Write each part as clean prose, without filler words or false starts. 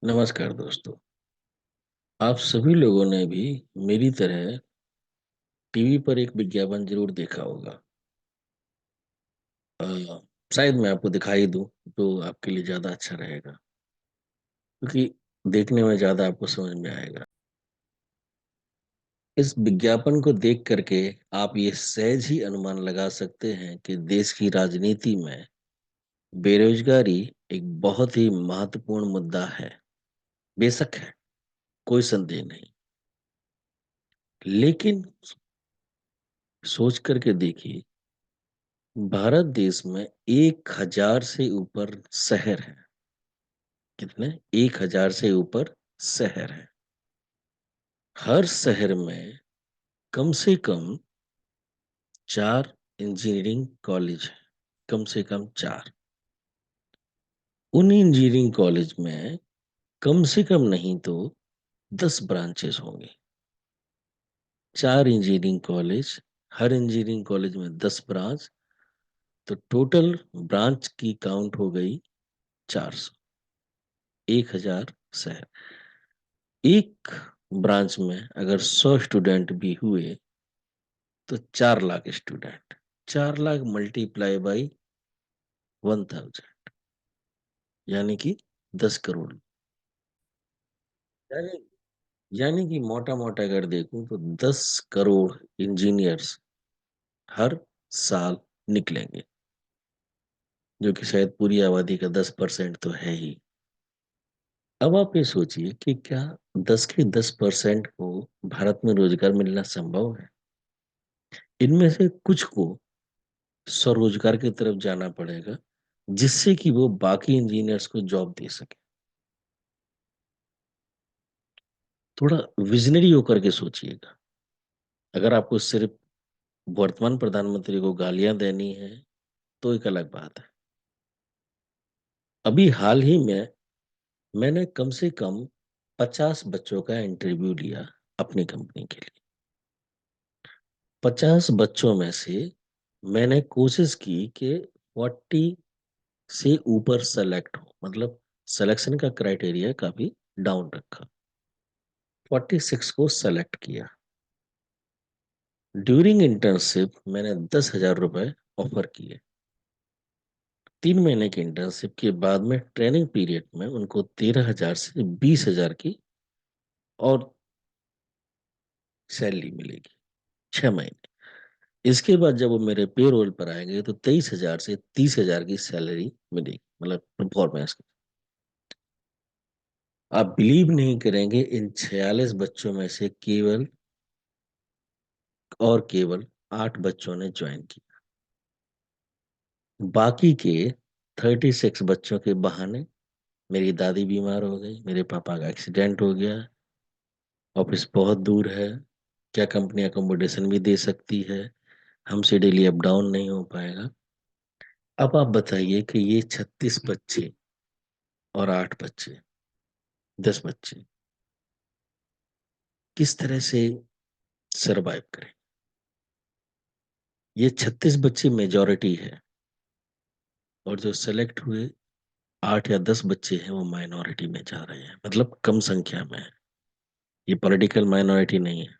नमस्कार दोस्तों। आप सभी लोगों ने भी मेरी तरह टीवी पर एक विज्ञापन जरूर देखा होगा। अ, शायद मैं आपको दिखाई दूं तो आपके लिए ज्यादा अच्छा रहेगा, क्योंकि देखने में ज्यादा आपको समझ में आएगा। इस विज्ञापन को देख करके आप ये सहज ही अनुमान लगा सकते हैं कि देश की राजनीति में बेरोजगारी एक बहुत ही महत्वपूर्ण मुद्दा है। बेशक है, कोई संदेह नहीं, लेकिन सोच करके देखिए, भारत देश में 1,000 से ऊपर शहर हैं। कितने? 1,000 से ऊपर शहर हैं। हर शहर में कम से कम 4 इंजीनियरिंग कॉलेज हैं। कम से कम 4। उन इंजीनियरिंग कॉलेज में कम से कम नहीं तो 10 ब्रांचेस होंगे। 4 इंजीनियरिंग कॉलेज, हर इंजीनियरिंग कॉलेज में 10 ब्रांच, तो टोटल ब्रांच की काउंट हो गई 400। 1,000 शहर। एक ब्रांच में अगर 100 स्टूडेंट भी हुए तो 4 lakh student. 4 lakh multiply by 1,000, यानी कि 10 करोड़। यानी यानी कि मोटा मोटा अगर देखूं तो 10 करोड़ इंजीनियर्स हर साल निकलेंगे, जो कि शायद पूरी आबादी का 10% तो है ही। अब आप ये सोचिए कि क्या 10 के 10% को भारत में रोजगार मिलना संभव है? इनमें से कुछ को स्वरोजगार की तरफ जाना पड़ेगा, जिससे कि वो बाकी इंजीनियर्स को जॉब दे सके। थोड़ा विजनरी होकर के सोचिएगा। अगर आपको सिर्फ वर्तमान प्रधानमंत्री को गालियां देनी है तो एक अलग बात है। अभी हाल ही में मैंने कम से कम 50 बच्चों का इंटरव्यू लिया अपनी कंपनी के लिए। 50 बच्चों में से मैंने कोशिश की कि 40 से ऊपर सेलेक्ट हो, मतलब सिलेक्शन का क्राइटेरिया काफी डाउन रखा। 46 को सेलेक्ट किया। ड्यूरिंग इंटर्नशिप मैंने 10,000 रुपए ऑफर किए। 3 महीने की इंटर्नशिप के बाद में ट्रेनिंग पीरियड में उनको 13,000 से 20,000 की और सैलरी मिलेगी 6 महीने। इसके बाद जब वो मेरे पे रोल पर आएंगे तो 23,000 से 30,000 की सैलरी मिलेगी, मतलब परफॉर्मेंस। आप बिलीव नहीं करेंगे, इन 46 बच्चों में से केवल और केवल 8 बच्चों ने ज्वाइन किया। बाकी के 36 बच्चों के बहाने मेरी दादी बीमार हो गई, मेरे पापा का एक्सीडेंट हो गया, ऑफिस बहुत दूर है, क्या कंपनी अकोमोडेशन भी दे सकती है, हमसे डेली अप डाउन नहीं हो पाएगा। अब आप बताइए कि ये 36 बच्चे और 8 बच्चे, 10 बच्चे किस तरह से सरवाइव करें? ये 36 बच्चे मेजॉरिटी है, और जो सेलेक्ट हुए 8 या 10 बच्चे हैं वो माइनॉरिटी में जा रहे हैं, मतलब कम संख्या में है। ये पॉलिटिकल माइनॉरिटी नहीं है।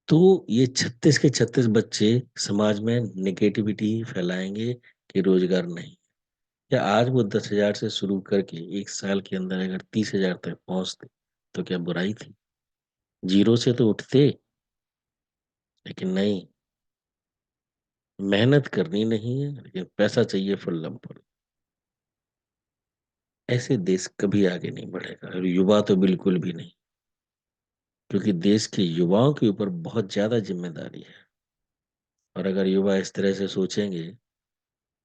तो ये 36 के 36 बच्चे समाज में नेगेटिविटी फैलाएंगे कि रोजगार नहीं। या आज वो 10,000 से शुरू करके एक साल के अंदर अगर 30,000 तक पहुंचते तो क्या बुराई थी? जीरो से तो उठते, लेकिन नहीं। मेहनत करनी नहीं है, लेकिन पैसा चाहिए फुल्लम फुल। ऐसे देश कभी आगे नहीं बढ़ेगा, और युवा तो बिल्कुल भी नहीं, क्योंकि देश के युवाओं के ऊपर बहुत ज्यादा जिम्मेदारी है। और अगर युवा इस तरह से सोचेंगे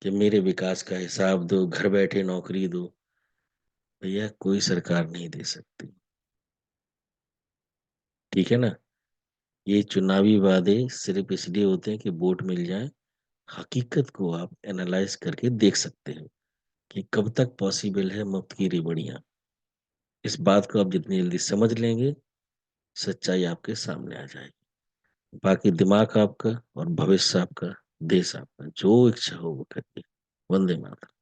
कि मेरे विकास का हिसाब दो, घर बैठे नौकरी दो, भैया कोई सरकार नहीं दे सकती। ठीक है ना? ये चुनावी वादे सिर्फ इसलिए होते हैं कि वोट मिल जाए। हकीकत को आप एनालाइज करके देख सकते हो कि कब तक पॉसिबल है मुफ्त की रिबड़ियां। इस बात को आप जितनी जल्दी समझ लेंगे, सच्चाई आपके सामने आ जाएगी। बाकी दिमाग आपका और भविष्य आपका, देश आपका, जो इच्छा हो वो करिए। वंदे मातरम।